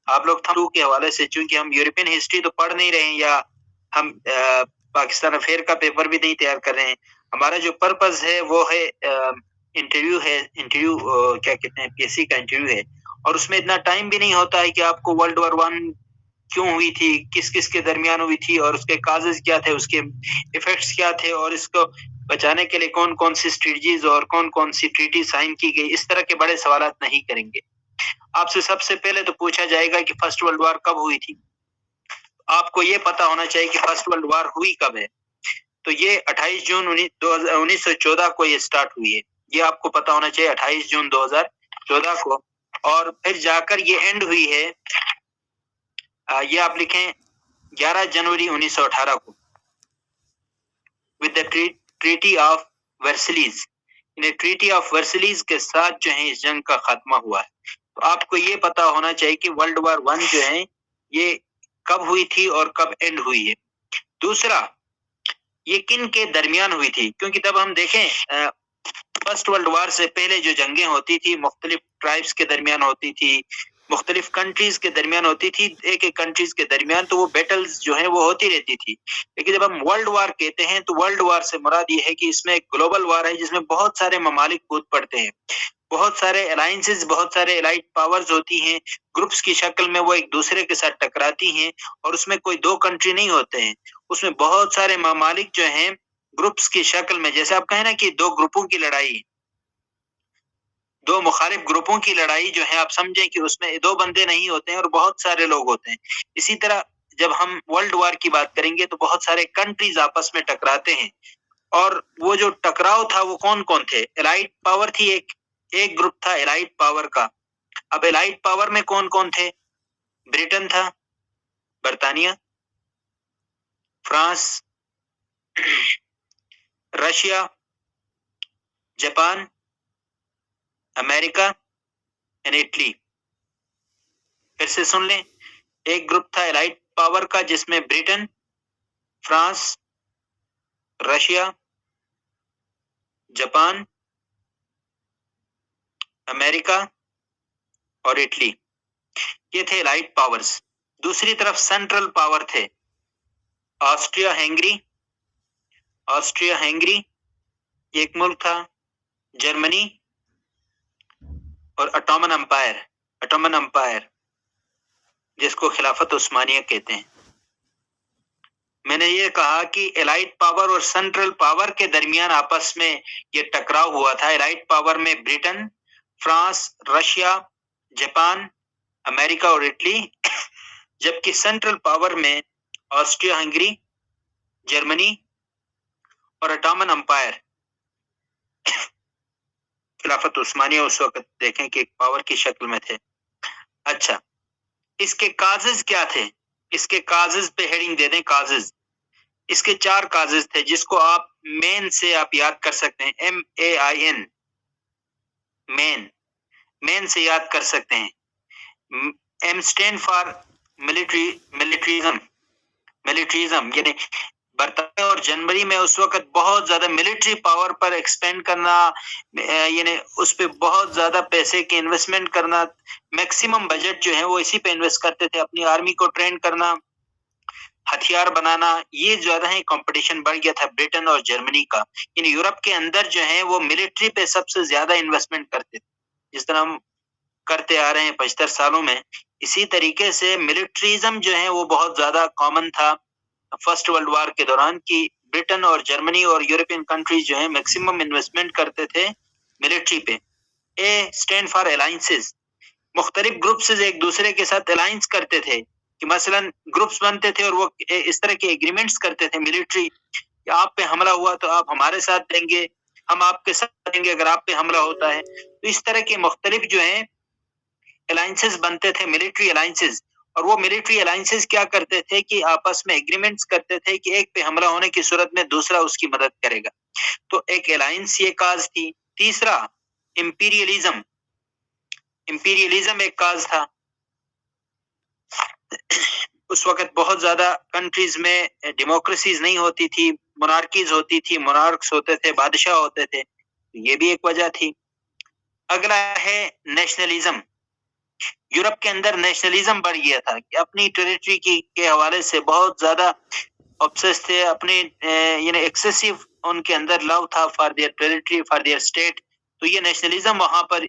आप लोग थम के हवाले से, चूंकि हम यूरोपियन हिस्ट्री तो पढ़ नहीं रहे हैं या हम पाकिस्तान अफेयर का पेपर भी नहीं तैयार कर रहे हैं। हमारा जो पर्पस है वो है इंटरव्यू है, इंटरव्यू क्या कहते हैं, पीएससी का इंटरव्यू है, और उसमें इतना टाइम भी नहीं होता है कि आपको वर्ल्ड वॉर वन क्यों हुई थी, किस किस के दरमियान हुई थी, और उसके काजेज क्या थे, उसके इफेक्ट्स क्या थे, और इसको बचाने के लिए कौन कौन सी स्ट्रेटजीज और कौन कौन सी ट्रीटी साइन की गई, इस तरह के बड़े सवाल नहीं करेंगे। आपसे सबसे पहले तो पूछा जाएगा कि फर्स्ट वर्ल्ड वॉर कब हुई थी। आपको ये पता होना चाहिए कि फर्स्ट वर्ल्ड वॉर हुई कब है। तो ये 28 जून 1914 को ये स्टार्ट हुई है, ये आपको पता होना चाहिए, 28 जून 2014 को। और फिर जाकर ये एंड हुई है, ये आप लिखें 11 जनवरी 1918 को, with the Treaty of Versailles. Treaty of Versailles के साथ जो है इस जंग का खात्मा हुआ है। तो आपको ये पता होना चाहिए कि वर्ल्ड वॉर वन जो है ये कब हुई थी और कब एंड हुई है। दूसरा, ये किन के दरमियान हुई थी, क्योंकि तब हम देखें फर्स्ट वर्ल्ड वॉर से पहले जो जंगें होती थी मुख्तलिफ ट्राइब्स के दरमियान होती थी, मुख्तलिफ कंट्रीज के दरमियान होती थी, एक एक कंट्रीज के दरमियान, तो वो बैटल्स जो है वो होती रहती थी। लेकिन जब हम वर्ल्ड वॉर कहते हैं तो वर्ल्ड वॉर से मुराद ये है कि इसमें एक ग्लोबल वॉर है जिसमें बहुत सारे ममालिक कूद पड़ते हैं, बहुत सारे अलायंसेस, बहुत सारे एलाइड पावर्स होती हैं, ग्रुप्स की शक्ल में वो एक दूसरे के साथ टकराती हैं, और उसमें कोई दो कंट्री नहीं होते हैं, उसमें बहुत सारे ममालिक जो हैं ग्रुप्स की शक्ल में, जैसे आप कहें ना कि दो ग्रुपों की लड़ाई, दो मुखालिफ ग्रुपों की लड़ाई जो है, आप समझें कि उसमें दो बंदे नहीं होते हैं और बहुत सारे लोग होते हैं। इसी तरह जब हम वर्ल्ड वॉर की बात करेंगे तो बहुत सारे कंट्रीज आपस में टकराते हैं, और वो जो टकराव था वो कौन कौन थे, एलाइड पावर थी, एक ग्रुप था एलाइड पावर का। अब एलाइड पावर में कौन कौन थे, ब्रिटेन था, बर्तानिया, France, Russia, Japan, America and Italy. फिर से सुन लें, एक ग्रुप था एलाइड पावर का जिसमें Britain, France, Russia, Japan, America और इटली, ये थे एलाइड पावर्स। दूसरी तरफ सेंट्रल पावर थे ऑस्ट्रिया हंगरी, ऑस्ट्रिया हंगरी एक मुल्क था, जर्मनी और ऑटोमन एम्पायर, ऑटोमन एम्पायर जिसको खिलाफत उस्मानिया कहते हैं। मैंने ये कहा कि एलाइड पावर और सेंट्रल पावर के दरमियान आपस में ये टकराव हुआ था। एलाइड पावर में Britain, France, Russia, Japan, America और इटली, जबकि सेंट्रल पावर में ऑस्ट्रिया हंगरी, जर्मनी और ऑटोमन एम्पायर, खिलाफत उस्मानिया उस वक्त देखें कि एक पावर की शक्ल में थे। अच्छा, इसके काजेज क्या थे, इसके काजेज पे हेडिंग दे दें, काजेज। इसके 4 काजेज थे जिसको आप मेन से आप याद कर सकते हैं, MAIN, मेन, मेन से याद कर सकते हैं। M stand for militarism, militarism यानी बर्तानिया और जनवरी में उस वक्त बहुत ज्यादा मिलिट्री पावर पर एक्सपेंड करना, यानी उस पे बहुत ज्यादा पैसे की इन्वेस्टमेंट करना, मैक्सिमम बजट जो है वो इसी पे इन्वेस्ट करते थे, अपनी आर्मी को ट्रेन करना, हथियार बनाना, ये ज्यादा है, कंपटीशन बढ़ गया था ब्रिटेन और जर्मनी का। यानी यूरोप के अंदर जो है वो मिलिट्री पे सबसे ज्यादा इन्वेस्टमेंट करते थे, जिस तरह हम करते आ रहे हैं 75 सालों में। इसी तरीके से मिलिट्रिज्म जो है वो बहुत ज्यादा कॉमन था फर्स्ट वर्ल्ड वॉर के दौरान, कि ब्रिटेन और जर्मनी और यूरोपियन कंट्रीज जो है मैक्सिमम इन्वेस्टमेंट करते थे मिलिट्री पे। ए स्टैंड फॉर अलायंसेस, मुख्तलिफ ग्रुप्स एक दूसरे के साथ अलायंस करते थे, कि मसलन ग्रुप्स बनते थे और वो इस तरह के एग्रीमेंट्स करते थे मिलिट्री, कि आप पे हमला हुआ तो आप हमारे साथ देंगे, हम आपके साथ देंगे अगर आप पे हमला होता है। तो इस तरह के मुख्तलिफ जो है अलायंसेस बनते थे, मिलिट्री अलायंसेस। और वो मिलिट्री अलायंसेस क्या करते थे कि आपस में एग्रीमेंट्स करते थे कि एक पे हमला होने की सूरत में दूसरा उसकी मदद करेगा। तो एक अलायंस ये काज थी। तीसरा, इंपीरियलिज्म, इंपीरियलिज्म एक काज था। उस वक्त बहुत ज्यादा कंट्रीज में डेमोक्रेसीज नहीं होती थी, मोनार्कीज होती थी, मोनार्क्स होते थे, बादशाह होते थे, ये भी एक वजह थी। अगला है नेशनलिज्म, यूरोप के अंदर नेशनलिज्म बढ़ गया था कि अपनी टेरिटरी की के हवाले से बहुत ज़्यादा ऑब्सेस्ड थे, अपने एक्सेसिव उनके अंदर लव था for their territory, for their state. तो ये नेशनलिज्म वहाँ पर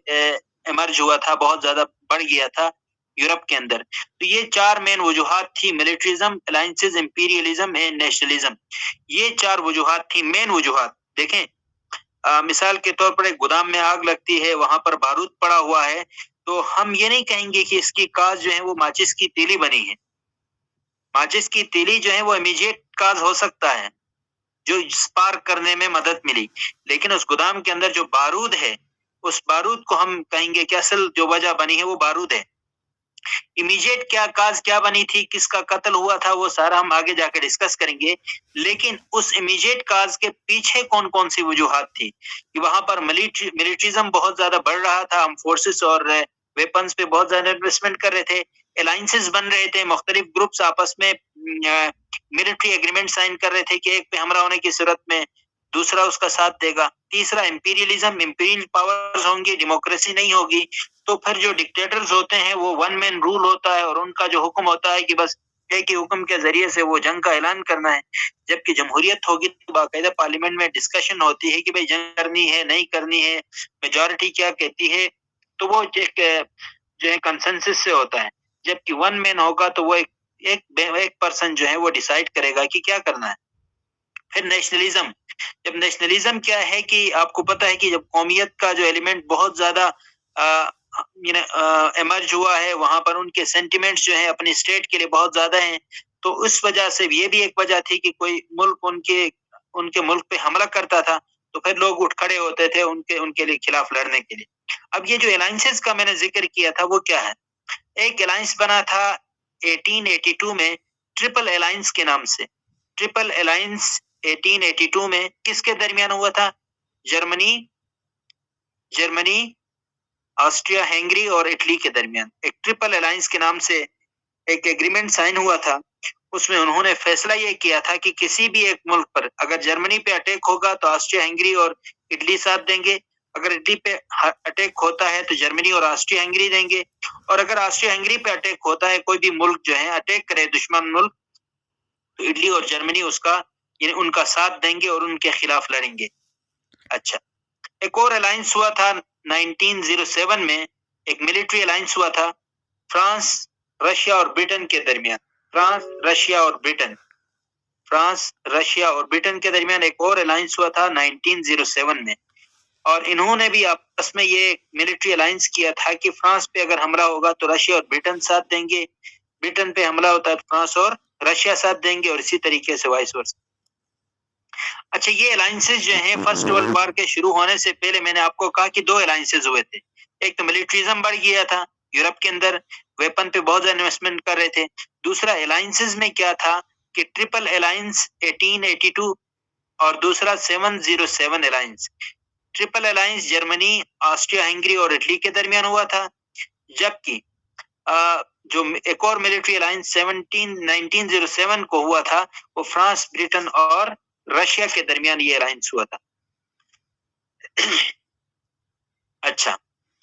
इमर्ज हुआ था, बहुत ज़्यादा बढ़ गया था यूरोप के अंदर। तो ये 4 मेन वजूहात थी, militarism, alliances, imperialism and nationalism. ये 4 वजूहात थी, मेन वजूहात। देखें, मिसाल के तौर पर एक गोदाम में आग लगती है, वहाँ पर बारूद पड़ा हुआ है, तो हम ये नहीं कहेंगे कि इसकी काज़ जो है वो माचिस की तीली बनी है। माचिस की तीली जो है वो इमीडिएट काज़ हो सकता है, जो स्पार्क करने में मदद मिली। लेकिन उस गोदाम के अंदर जो बारूद है, उस बारूद को हम कहेंगे कि असल जो वजह बनी है वो बारूद है। इमीडिएट क्या काज़ क्या बनी थी, किसका कत्ल हुआ था, वो सारा हम आगे जाके डिस्कस करेंगे। लेकिन उस इमीडिएट काज़ के पीछे कौन-कौन सी वजूहात थी कि वहाँ पर मिलिटरिज़्म बहुत ज़्यादा बढ़ रहा था, आर्म्ड फोर्सेस और वेपन्स पे बहुत ज़्यादा इन्वेस्टमेंट कर रहे थे, अलायंसेस बन रहे थे, मुख्तलिफ ग्रुप्स आपस में मिलिट्री एग्रीमेंट साइन कर रहे थे कि एक पे हमला होने की सूरत में दूसरा उसका साथ देगा। तीसरा इंपीरियलिज्म, इंपीरियल पावर्स होंगी, डेमोक्रेसी नहीं होगी। तो फिर जो डिक्टेटर्स होते हैं वो वन मैन रूल होता है और उनका जो हुक्म होता है कि बस एक ही हुक्म के ज़रिए से वो जंग का ऐलान करना है। जबकि जमहूरियत होगी तो बाकायदा पार्लियामेंट में डिस्कशन होती है कि भई जंग करनी है, नहीं करनी है, मेजॉरिटी क्या कहती है, तो वो एक जो है कंसेंसस से होता है। जबकि वन मैन होगा तो वो एक पर्सन जो है वो डिसाइड करेगा कि क्या करना है। फिर नेशनलिज्म, जब नेशनलिज्म क्या है कि आपको पता है कि जब कौमियत का जो एलिमेंट बहुत ज़्यादा इमर्ज हुआ है, वहाँ पर उनके सेंटिमेंट्स जो हैं अपनी स्टेट के लिए बहुत ज़्यादा हैं। तो उस वजह से ये भी एक वजह थी कि कोई मुल्क उनके उनके मुल्क पे हमला करता था, तो फिर लोग उठ खड़े होते थे उनके उनके लिए खिलाफ लड़ने के लिए। अब ये जो अलायंसेस का मैंने ज़िक्र किया था वो क्या है? एक अलायंस बना था 1882 में ट्रिपल अलायंस के नाम से। ट्रिपल अलायंस 1882 में किसके दरमियान हुआ था? जर्मनी जर्मनी, ऑस्ट्रिया हंगरी और इटली के दरमियान एक ट्रिपल अलायंस के नाम से एक एग्रीमेंट साइन हुआ था। उसमें उन्होंने फैसला ये किया था कि किसी भी एक मुल्क पर अगर जर्मनी पे अटैक होगा तो ऑस्ट्रिया हंगरी और इटली साथ देंगे। अगर इटली पे अटैक होता है तो जर्मनी और ऑस्ट्रिया हंगरी देंगे। और अगर ऑस्ट्रिया हंगरी पे अटैक होता है, कोई भी मुल्क जो है अटैक करे दुश्मन मुल्क, तो इटली और जर्मनी उसका यानी उनका साथ देंगे और उनके खिलाफ लड़ेंगे। अच्छा, एक और अलायंस हुआ था 1907 में, एक मिलिट्री अलायंस हुआ था फ्रांस, रशिया और ब्रिटेन के दरमियान। फ्रांस, रशिया और ब्रिटेन, फ्रांस, रशिया और ब्रिटेन के दरमियान एक और अलायंस हुआ था 1907 में। और इन्होंने भी आपस में ये मिलिट्री अलायंस किया था कि फ्रांस पे अगर हमला होगा तो रशिया और ब्रिटेन साथ देंगे, ब्रिटेन पे हमला होता है तो फ्रांस और रशिया साथ देंगे और इसी तरीके से वाइस वर्सा। अच्छा, ये अलायंसेस जो हैं फर्स्ट वर्ल्ड वॉर के शुरू होने से पहले मैंने आपको कहा कि 2 अलायंसेस हुए थे। एक तो मिलिटरिज्म बढ़ गया था, यूरोप के अंदर वेपन पे बहुत ज़्यादा इन्वेस्टमेंट कर रहे थे। दूसरा अलायंसेस में क्या था कि ट्रिपल अलायंस 1882 और दूसरा 707 alliance. Triple alliance Germany, Austria Hungary और इटली के दरमियान हुआ था। जबकि जो एक और मिलिट्री अलायंस 1907 को हुआ था, वो फ्रांस, ब्रिटेन और रशिया के दरमियान ये अलायंस हुआ था। अच्छा,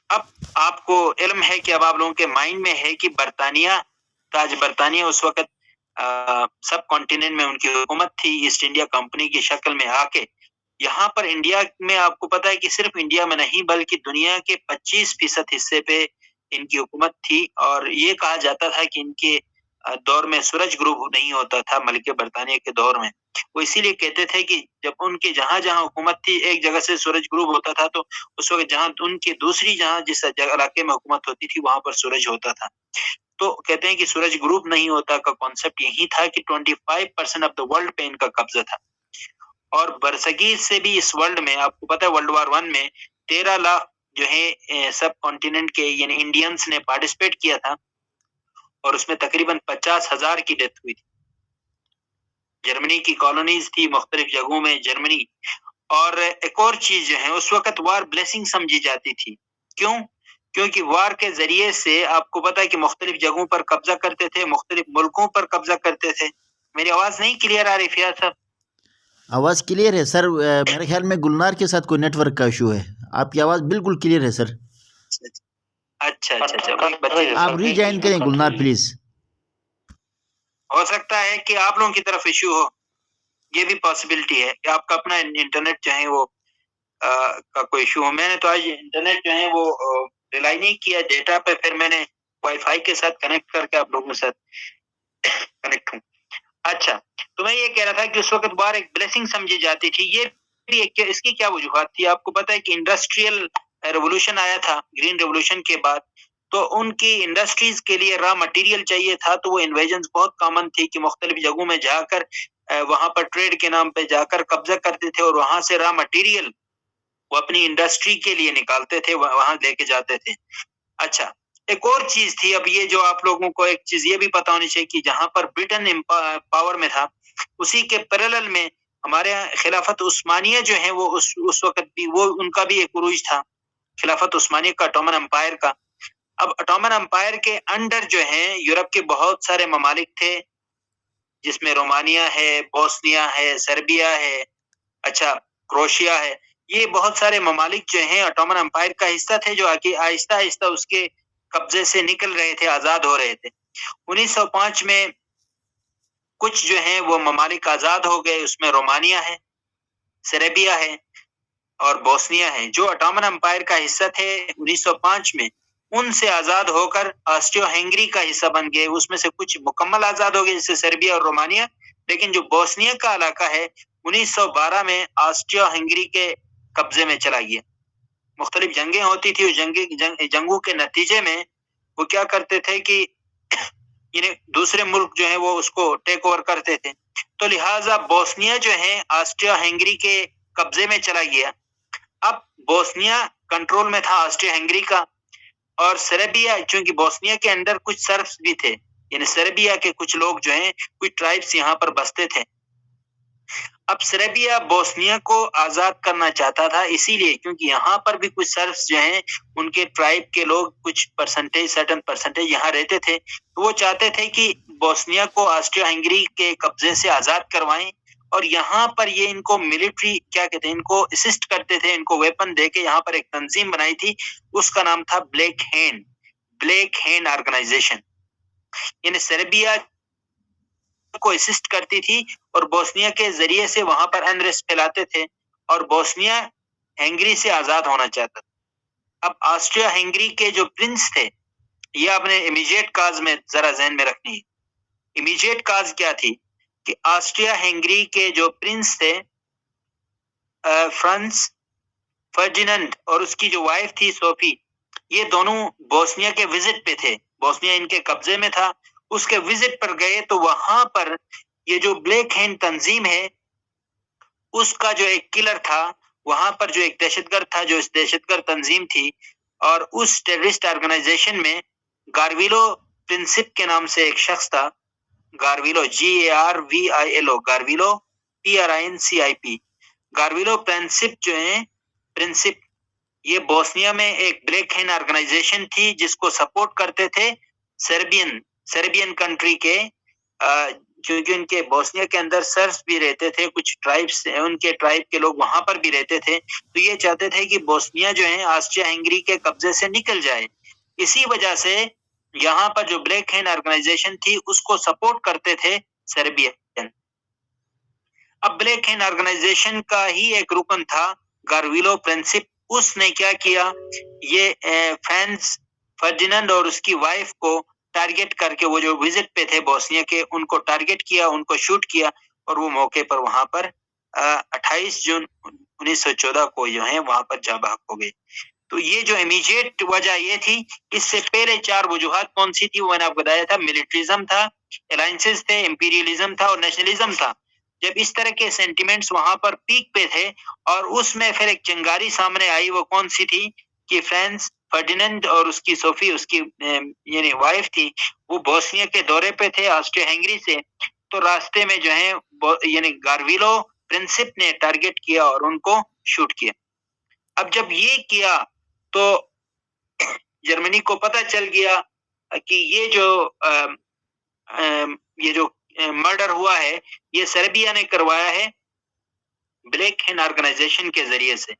अब आपको इल्म है कि अब आप लोगों के माइंड में है कि बर्तानिया, ताज बर्तानिया उस वक़्त सब कॉन्टिनेंट में उनकी हुकूमत थी ईस्ट इंडिया कंपनी की शक्ल में आके। यहाँ पर इंडिया में आपको पता है कि सिर्फ इंडिया में नहीं बल्कि दुनिया के 25% हिस्से पे इनकी हुकूमत थी। और ये कहा जाता था कि इनके दौर में सूरज ग्रुप नहीं होता था, मलिक बर्तानिया के दौर में। वो इसीलिए कहते थे कि जब उनकी जहाँ-जहाँ हुकूमत थी, एक जगह से सूरज ग्रुप होता था, तो उस वक़्त जहाँ उनकी दूसरी जहाँ जिस इलाके में हुकूमत होती थी, वहाँ पर सूरज होता था। तो कहते हैं कि सूरज ग्रुप नहीं होता का कॉन्सेप्ट यही था कि 25% ऑफ द वर्ल्ड पे इनका कब्ज़ा था। और बरसगीर से भी इस वर्ल्ड में आपको पता है वर्ल्ड वॉर 1 में 13 लाख जो है सब कॉन्टिनेंट के यानी इंडियंस ने पार्टिसिपेट किया था और उसमें तकरीबन 50,000 की डेथ हुई थी। जर्मनी की कॉलोनीज थी मुख्तलिफ जगहों में जर्मनी। और एक और चीज जो है उस वक्त वार ब्लेसिंग समझी जाती थी। क्यों? क्योंकि वार के जरिए से आपको पता है कि मुख्तलिफ जगहों पर कब्जा करते थे, मुख्तलिफ मुल्कों पर कब्जा करते थे। मेरी आवाज नहीं क्लियर आ रही फियाज साहब? आवाज़ क्लियर है सर। मेरे ख्याल में गुलनार के साथ कोई नेटवर्क का इशू है। आपकी आवाज़ बिल्कुल क्लियर है सर। अच्छा अच्छा अच्छा, वही बच्चे आप रीज्वाइन करें गुलनार प्लीज। हो सकता है कि आप लोगों की तरफ इश्यू हो, ये भी पॉसिबिलिटी है कि आपका अपना इंटरनेट जो है वो का कोई इश्यू हो। मैंने तो आज इंटरनेट जो है वो रिलाई नहीं किया डेटा पे, फिर मैंने वाईफाई के साथ कनेक्ट करके आप लोगों के साथ कनेक्ट हूँ। अच्छा, तो मैं ये कह रहा था कि उस वक्त बाहर एक ब्लेसिंग समझी जाती थी। ये भी एक, इसकी क्या वजूहत थी? आपको पता है कि इंडस्ट्रियल रेवोल्यूशन आया था ग्रीन रेवोल्यूशन के बाद, तो उनकी इंडस्ट्रीज के लिए रॉ मटेरियल चाहिए था, तो वो इन्वेजन्स बहुत कॉमन थी कि मुख्तलिफ जगहों में जाकर वहां पर ट्रेड के नाम पे जाकर कब्जा करते थे और वहां से रॉ मटेरियल वो अपनी इंडस्ट्री के लिए निकालते थे, वहां लेके जाते थे। अच्छा, एक और चीज थी, अब ये जो आप लोगों को एक चीज ये भी पता होनी चाहिए कि जहां पर ब्रिटेन पावर में था, उसी के पैरेलल में हमारे यहाँ खिलाफत उस्मानिया जो है वो उस वक्त भी वो उनका भी एक उरूज था, खिलाफत उस्मानिया का, ऑटोमन एम्पायर का। अब ऑटोमन एम्पायर के अंडर जो है यूरोप के बहुत सारे ममालिक थे, जिसमें रोमानिया है, बोस्निया है, सर्बिया है, अच्छा क्रोशिया है। ये बहुत सारे ममालिक जो हैं ऑटोमन एम्पायर का हिस्सा थे, जो आगे आहिस्ता आहिस्ता उसके कब्जे से निकल रहे थे, आजाद हो रहे थे। 1905 में कुछ जो हैं वो ममालिक आजाद हो गए, उसमें रोमानिया है, सेरेबिया है और बोस्निया है। जो ऑटोमन एम्पायर का हिस्सा थे 1905 में, उनसे आजाद होकर ऑस्ट्रियो हंगरी का हिस्सा बन गए। उसमें से कुछ मुकम्मल आजाद हो गए, जैसे सर्बिया और रोमानिया। लेकिन जो बोस्निया का इलाका है 1912 में ऑस्ट्रियो हंगरी के कब्जे में चला गया। मुख्तलिफ जंगें होती थी, जंगों के नतीजे में वो क्या करते थे कि यानी दूसरे मुल्क जो है वो उसको टेक ओवर करते थे। तो लिहाजा बोस्निया जो है ऑस्ट्रिया हंगरी के कब्जे में चला गया। अब बोस्निया कंट्रोल में था ऑस्ट्रिया हंगरी का, और सेर्बिया, चूंकि बोस्निया के अंदर कुछ सर्ब्स भी थे, यानी सर्बिया के कुछ लोग जो हैं, कुछ ट्राइब्स यहाँ पर बसते थे। अब सेर्बिया बोस्निया को आजाद करना चाहता था, इसीलिए क्योंकि यहाँ पर भी कुछ सर्ब्स जो हैं, उनके ट्राइब के लोग कुछ परसेंटेज, सर्टेन परसेंटेज यहाँ रहते थे, तो वो चाहते थे कि बोस्निया को ऑस्ट्रिया हंगरी के कब्जे से आजाद करवाएं, और यहाँ पर ये इनको मिलिट्री क्या कहते हैं, इनको असिस्ट करते थे, इनको वेपन देके यहाँ पर एक तंजीम बनाई थी, उसका नाम था ब्लैक हैंड ऑर्गेनाइजेशन। यानी सर्बिया को असिस्ट करती थी और बोस्निया के जरिए से वहां पर अनरेस्ट फैलाते थे, और बोस्निया हंगरी से आजाद होना चाहता था। अब ऑस्ट्रिया हंगरी के जो प्रिंस थे, ये आपने इमीडिएट काज में जरा जहन में रखनी है। इमीडिएट काज क्या थी कि ऑस्ट्रिया हंगरी के जो प्रिंस थे फ्रांस फर्डिनेंड और उसकी जो वाइफ थी सोफी, ये दोनों बोस्निया के विजिट पे थे, बोस्निया इनके कब्जे में था। उसके विजिट पर गए तो वहां पर ये जो ब्लैक हैंड तंजीम है, उसका जो एक किलर था, वहां पर जो एक दहशतगर्द था, जो इस दहशतगर्द तंजीम थी, और उस टेररिस्ट ऑर्गेनाइजेशन में गारविलो प्रिंसिप के नाम से एक शख्स था, गारविलो GARVILO, गारविलो PRINCIP, गारविलो प्रिंसिप जो है, प्रिंसिप, ये बोस्निया में एक ब्लैक हैंड ऑर्गेनाइजेशन थी जिसको सपोर्ट करते थे सर्बियन कंट्री के, क्योंकि उनके बोस्निया के अंदर सर्ब्स भी रहते थे, कुछ ट्राइब्स, उनके ट्राइब के लोग वहां पर भी रहते थे, तो ये चाहते थे कि बोस्निया जो है ऑस्ट्रिया हंगरी के कब्जे से निकल जाए। इसी वजह से यहाँ पर जो ब्लैक हैंड ऑर्गेनाइजेशन थी उसको सपोर्ट करते थे सर्बियन। अब ब्लैक हैंड ऑर्गेनाइजेशन का ही एक रुकन था गारविलो प्रिंसिप, उसने क्या किया, ये फ्रांस फर्डिनेंड और उसकी वाइफ को टारगेट करके, वो जो विजिट पे थे बोस्निया के, उनको टारगेट किया, उनको शूट किया, और वो मौके पर वहां पर 28 जून 1914 को जो है वहां पर जा भाग हो गए। तो ये जो इमीडिएट वजह ये थी। इससे पहले 4 वजूहात कौन सी थी वो मैंने आपको बताया था, मिलिट्रिज्म था, अलायंसेस थे, इंपीरियलिज्म था और नेशनलिज्म था। जब इस तरह के सेंटिमेंट्स वहां पर पीक पे थे, और उसमें फिर एक चिंगारी सामने आई, वो कौन सी थी कि फ्रांस फर्डिनेंड और उसकी सोफी, उसकी यानी वाइफ थी, वो बोस्निया के दौरे पे थे ऑस्ट्रिया हंगरी से, तो रास्ते में जो है यानी गारविलो प्रिंसिप ने टारगेट किया और उनको शूट किया। अब जब ये किया तो जर्मनी को पता चल गया कि ये जो मर्डर हुआ है, ये सर्बिया ने करवाया है ब्लैक हैंड ऑर्गेनाइजेशन के जरिए से।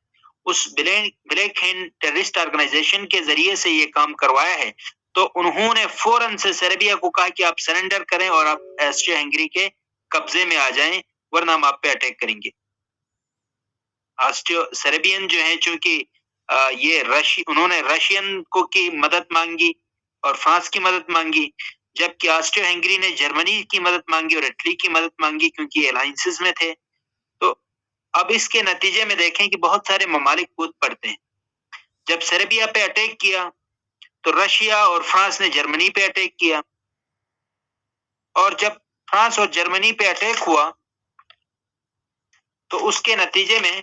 उस ब्लैक हैंड टेररिस्ट ऑर्गेनाइजेशन के जरिए से ये काम करवाया है, तो उन्होंने फौरन से सर्बिया को कहा कि आप सरेंडर करें और आप ऑस्ट्रिया हंगरी के कब्जे में आ जाएं, वरना हम आप पे अटैक करेंगे। ऑस्ट्रियो सर्बियन जो है, चूंकि ये उन्होंने रशियन को की मदद मांगी और फ्रांस की मदद मांगी, जबकि ऑस्ट्रियो हंगरी ने जर्मनी की मदद मांगी और इटली की मदद मांगी, क्योंकि अलायंसेस में थे। तो अब इसके नतीजे में देखें कि बहुत सारे ममालिक कूद पड़ते हैं। जब सर्बिया पे अटैक किया तो रशिया और फ्रांस ने जर्मनी पे अटैक किया, और जब फ्रांस और जर्मनी पे अटैक हुआ तो उसके नतीजे में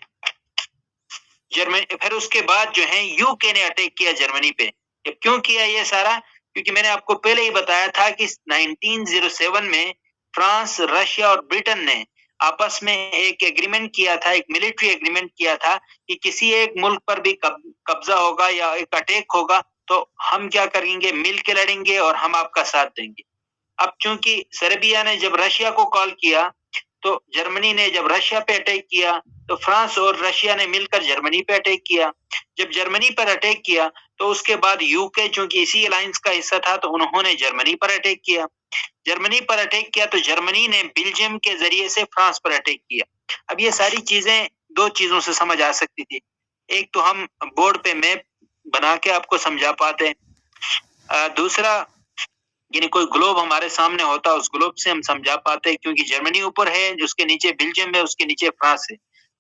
फिर उसके बाद जो है यूके ने अटैक किया जर्मनी पे। क्यों किया ये सारा? क्योंकि मैंने आपको पहले ही बताया था कि 1907 में फ्रांस, रशिया और ब्रिटेन ने आपस में एक एग्रीमेंट किया था, एक मिलिट्री एग्रीमेंट किया था कि किसी एक मुल्क पर भी कब्जा होगा या एक अटैक होगा तो हम क्या करेंगे, मिल के लड़ेंगे और हम आपका साथ देंगे। अब चूंकि सर्बिया ने जब रशिया को कॉल किया, तो जर्मनी ने जब रशिया पे अटैक किया, तो फ्रांस और रशिया ने मिलकर जर्मनी पे अटैक किया। जब जर्मनी पर अटैक किया तो उसके बाद यूके चूंकि इसी अलायंस का हिस्सा था, तो उन्होंने जर्मनी पर अटैक किया। जर्मनी पर अटैक किया तो जर्मनी ने बेल्जियम के जरिए से फ्रांस पर अटैक किया। अब ये सारी चीजें दो चीजों से समझ आ सकती थी। एक तो हम बोर्ड पे मैप बना के आपको समझा पाते, दूसरा यानी कोई ग्लोब हमारे सामने होता, उस ग्लोब से हम समझा पाते, क्योंकि जर्मनी ऊपर है, उसके नीचे बेल्जियम है, उसके नीचे फ्रांस है।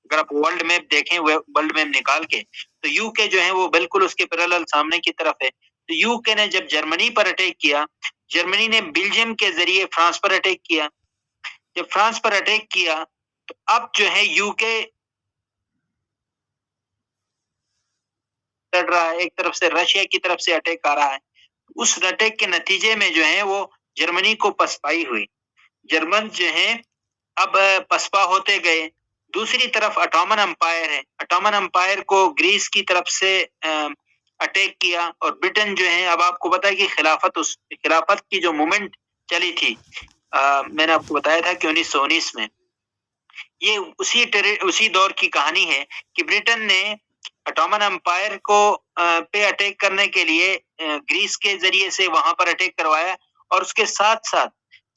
अगर आप वर्ल्ड मैप देखें, वर्ल्ड मैप निकाल के, तो यूके जो है वो बिल्कुल उसके पैरेलल सामने की तरफ है। तो यूके ने जब जर्मनी पर अटैक किया, जर्मनी ने बेल्जियम के जरिए फ्रांस पर अटैक किया। जब फ्रांस पर अटैक किया तो अब जो है यूके लड़ रहा है, एक तरफ से रशिया की तरफ से अटैक आ रहा है। उस अटैक के नतीजे में जो है वो जर्मनी को पसपाई हुई। जर्मन जो है अब पसपा होते गए। दूसरी तरफ ऑटोमन एम्पायर है, ऑटोमन एम्पायर को ग्रीस की तरफ से अटैक किया, और ब्रिटेन जो है, अब आपको पता है कि खिलाफत की जो मूवमेंट चली थी, मैंने आपको बताया था कि 1919 में, ये उसी दौर की कहानी है कि ब्रिटेन ने ऑटोमन एम्पायर को पे अटैक करने के लिए ग्रीस के जरिए से वहां पर अटैक करवाया, और उसके साथ साथ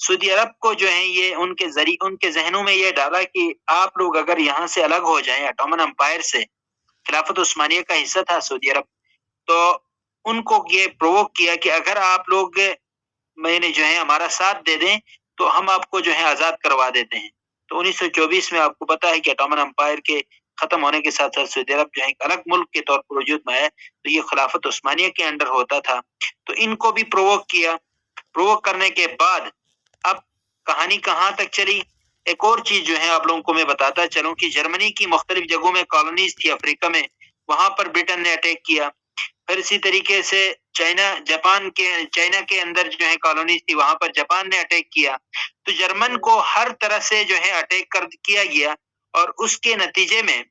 सऊदी अरब को जो है ये उनके जहनों में ये डाला कि आप लोग अगर यहाँ से अलग हो जाएं ऑटोमन एम्पायर से, खिलाफत उस्मानिया का हिस्सा था सऊदी अरब, तो उनको ये प्रोवोक किया कि अगर आप लोग मैंने जो है हमारा साथ दे दें तो हम आपको जो है आजाद करवा देते हैं। तो 1924 में आपको पता है कि ऑटोमन एम्पायर के खत्म होने के साथ साथ सऊदी अरब जो है एक अलग मुल्क के तौर पर वजूद में आया, तो ये खिलाफत उस्मानिया के अंडर होता था। तो इनको भी प्रोवोक किया। प्रोवोक करने के बाद अब कहानी कहाँ तक चली, एक और चीज जो है आप लोगों को मैं बताता चलूं कि जर्मनी की मुख्तलिफ जगहों में कॉलोनीज थी अफ्रीका में, वहां पर ब्रिटेन ने अटैक किया। फिर इसी तरीके से चाइना के अंदर जो है कॉलोनीज थी, वहां पर जापान ने अटैक किया। तो जर्मन को हर तरह से जो है अटैक कर किया गया, और उसके नतीजे में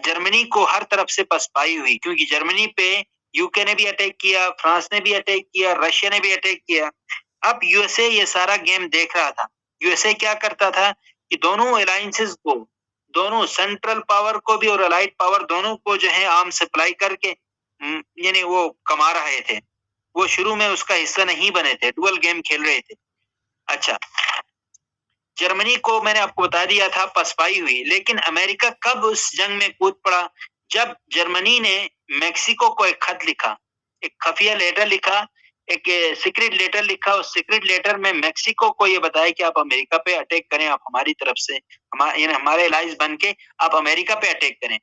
जर्मनी को हर तरफ से पसपाई हुई, क्योंकि जर्मनी पे यूके ने भी अटैक किया, फ्रांस ने भी अटैक किया, रशिया ने भी अटैक किया। अब यूएसए ये सारा गेम देख रहा था। यूएसए क्या करता था कि दोनों अलायंसेस को, दोनों सेंट्रल पावर को भी और अलाइड पावर दोनों को जो है आर्म सप्लाई करके यानी वो कमा रहे थे। वो शुरू में उसका हिस्सा नहीं बने थे, डुअल गेम खेल रहे थे। अच्छा, जर्मनी को मैंने आपको बता दिया था पसपाई हुई, लेकिन अमेरिका कब उस जंग में कूद पड़ा? जब जर्मनी ने मेक्सिको को एक खत लिखा, एक खुफिया लेटर लिखा, एक सीक्रेट लेटर लिखा। उस सीक्रेट लेटर में मेक्सिको को ये बताया कि आप अमेरिका पे अटैक करें, आप हमारी तरफ से हमारे एलाइज बन के आप अमेरिका पे अटैक करें।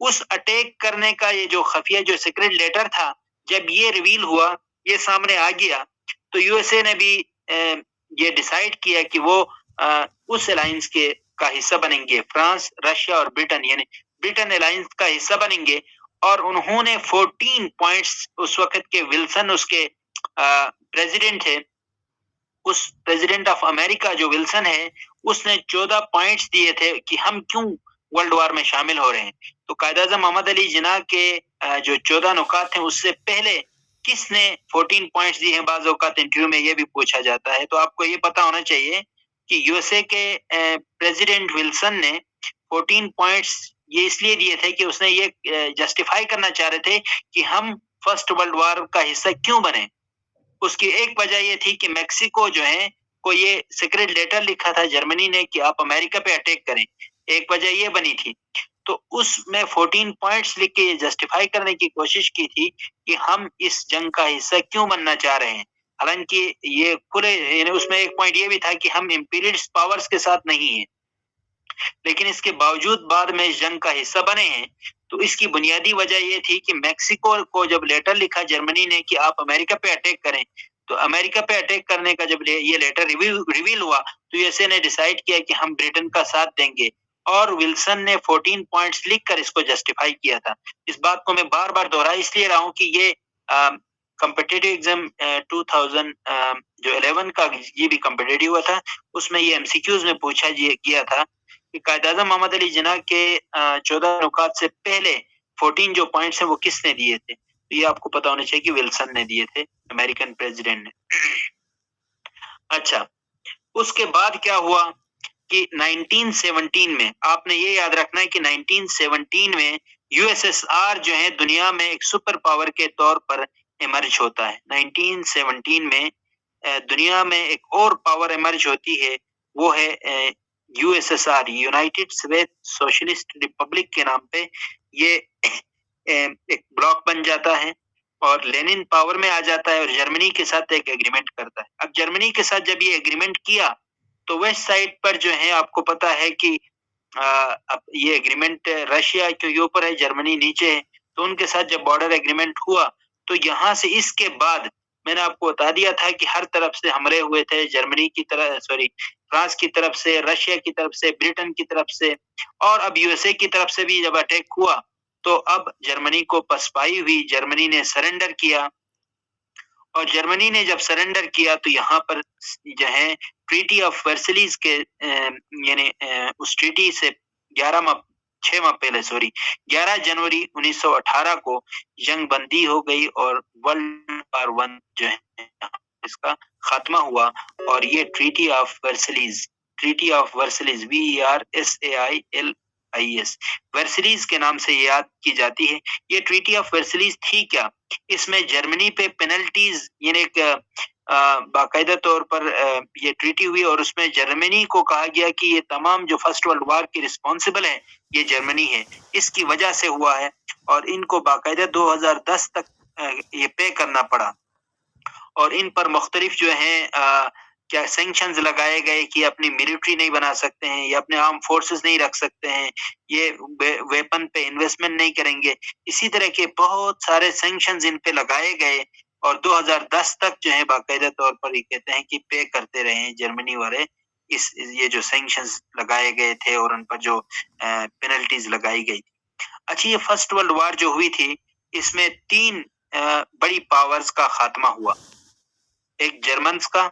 उस अटैक करने का ये जो खुफिया जो सीक्रेट लेटर था, जब ये रिवील हुआ, ये सामने आ गया, तो यूएसए ने भी ये डिसाइड किया कि वो उस अलायंस के का हिस्सा बनेंगे। फ्रांस, रशिया और ब्रिटेन, यानी ब्रिटेन अलायंस का हिस्सा बनेंगे। और उन्होंने 14 पॉइंट्स, उस वक्त के विल्सन उसके प्रेसिडेंट थे, उस प्रेसिडेंट ऑफ अमेरिका जो विल्सन है, उसने 14 पॉइंट्स दिए थे कि हम क्यों वर्ल्ड वॉर में शामिल हो रहे हैं। तो कायद-ए-आज़म मोहम्मद अली जिन्ना के जो 14 नुकात हैं, उससे पहले किसने 14 पॉइंट्स दिए हैं, बाज़ औक़ात इंटरव्यू में ये भी पूछा जाता है। तो आपको ये पता होना चाहिए कि यूएसए के प्रेसिडेंट विल्सन ने 14 पॉइंट्स ये इसलिए दिए थे कि उसने ये जस्टिफाई करना चाह रहे थे कि हम फर्स्ट वर्ल्ड वॉर का हिस्सा क्यों बने। उसकी एक वजह ये थी कि मेक्सिको जो है को ये सीक्रेट लेटर लिखा था जर्मनी ने कि आप अमेरिका पे अटैक करें। एक वजह ये बनी थी। तो उसमें 14 पॉइंट्स लिख के ये जस्टिफाई करने की कोशिश की थी कि हम इस जंग का हिस्सा क्यों बनना चाह रहे हैं। हालाँकि ये पूरे यानी उसमें एक पॉइंट ये भी था कि हम इम्पीरियलिस्ट पावर्स के साथ नहीं हैं। लेकिन इसके बावजूद बाद में इस जंग का हिस्सा बने हैं। तो इसकी बुनियादी वजह ये थी कि मेक्सिको को जब लेटर लिखा जर्मनी ने कि आप अमेरिका पे अटैक करें, तो अमेरिका पे अटैक करने का जब ये लेटर रिवील हुआ, तो यूएसए ने डिसाइड किया कि हम ब्रिटेन का साथ देंगे और विल्सन ने 14 पॉइंट्स लिखकर इसको जस्टिफाई किया था। इस बात को मैं बार-बार दोहरा इसलिए रहा हूँ कि ये कॉम्पिटिटिव एग्जाम 2000 जो 11 का ये भी कॉम्पिटिटिव हुआ था, उसमें ये एमसीक्यूज में पूछा गया था कि कायद-ए-आज़म मोहम्मद अली जिन्ना के 14 नुकात से पहले 14 जो पॉइंट्स हैं वो किसने दिए थे? तो ये आपको पता होना चाहिए कि विल्सन ने दिए थे, अमेरिकन प्रेसिडेंट ने। अच्छा, उसके बाद क्या हुआ कि 1917 में आपने ये याद रखना है कि 1917 में यूएसएसआर जो है दुनिया में एक सुपर पावर के तौर पर इमर्ज होता है। 1917 में दुनिया में एक और पावर इमर्ज होती है, वो है USSR, United state socialist Republic के नाम पे ये एक ब्लॉक बन जाता है और लेनिन पावर में आ जाता है और जर्मनी के साथ एक एग्रीमेंट करता है। अब जर्मनी के साथ जब ये एग्रीमेंट किया तो वेस्ट साइड पर जो है आपको पता है कि अब ये एग्रीमेंट रशिया के ऊपर है, जर्मनी नीचे है, तो उनके साथ जब बॉर्डर एग्रीमेंट हुआ तो यहाँ से इसके बाद मैंने आपको बता दिया था कि हर तरफ से हमले हुए थे, जर्मनी की तरफ फ्रांस की तरफ से, रशिया की तरफ से, ब्रिटेन की तरफ से और अब यूएसए की तरफ से भी जब अटैक हुआ तो अब जर्मनी को पसपाई हुई, जर्मनी ने सरेंडर किया और जर्मनी ने जब सरेंडर किया तो यहाँ पर जो है ट्रीटी ऑफ वर्सलीज के यानी उस ट्रीटी से 6 माह पहले 11 जनवरी 1918 को जंग बंदी हो गई और वर्ल्ड वॉर 1 जो है इसका खात्मा हुआ और ये ट्रीटी ऑफ वर्सलीज VERSAILIS वर्सलीज के नाम से याद की जाती है। ये ट्रीटी ऑफ वर्सलीज थी क्या? इसमें जर्मनी पे पेनल्टीज यानी एक बाकायदा तौर पर ये ट्रीटी हुई और उसमें जर्मनी को कहा गया कि ये तमाम जो फर्स्ट वर्ल्ड वॉर की रिस्पॉन्सिबल है ये जर्मनी है, इसकी वजह से हुआ है और इनको बाकायदा 2010 तक ये पे करना पड़ा और इन पर मुख्तलिफ जो है क्या सैंक्शंस लगाए गए कि अपनी मिलिट्री नहीं बना सकते हैं या अपने आर्म फोर्सेस नहीं रख सकते हैं, ये वेपन पे इन्वेस्टमेंट नहीं करेंगे। इसी तरह के बहुत सारे सैंक्शंस इन पे लगाए गए और 2010 तक जो है बाकायदा तौर पर ये कहते हैं कि पे करते रहे हैं जर्मनी वाले ये जो सैंक्शंस लगाए गए थे और उन पर जो पेनल्टीज लगाई गई थी। अच्छा, ये फर्स्ट वर्ल्ड वॉर जो हुई थी इसमें 3 बड़ी पावर्स का खात्मा हुआ। एक जर्मन्स का,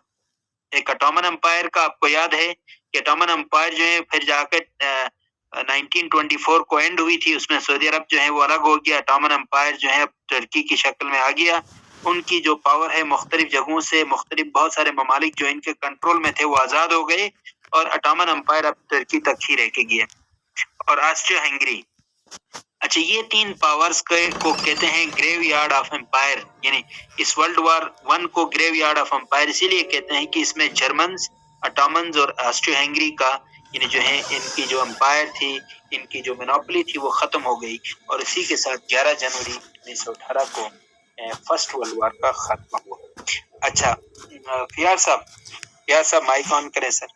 एक ऑटोमन एम्पायर का, आपको याद है कि ऑटोमन एम्पायर जो है फिर जाकर 1924 को एंड हुई थी, उसमें सऊदी अरब जो है वो अलग हो गया, ऑटोमन एम्पायर जो है तुर्की की शक्ल में आ गया। उनकी जो पावर है मुख्तलिफ जगहों से मुख्तलिफ बहुत सारे ममालिक जो इनके कंट्रोल में थे वो आजाद हो गए और ऑटोमन एम्पायर अब तुर्की तक ही रह के गया और ऑस्ट्रिया हंगरी। अच्छा, ये 3 पावर्स को कहते हैं ग्रेव यार्ड ऑफ एम्पायर, यानी इस वर्ल्ड वॉर 1 को ग्रेव यार्ड ऑफ एम्पायर इसीलिए कहते हैं कि इसमें जर्मन्स, ऑटोमन्स और ऑस्ट्रिया हंगरी का यानी जो है इनकी जो एम्पायर थी, इनकी जो मोनोपोली थी वो खत्म हो गई और इसी के साथ 11 जनवरी 1918 को फर्स्ट वर्ल्ड वॉर का खात्मा हुआ। अच्छा, फियाज साहब माइक ऑन करें सर।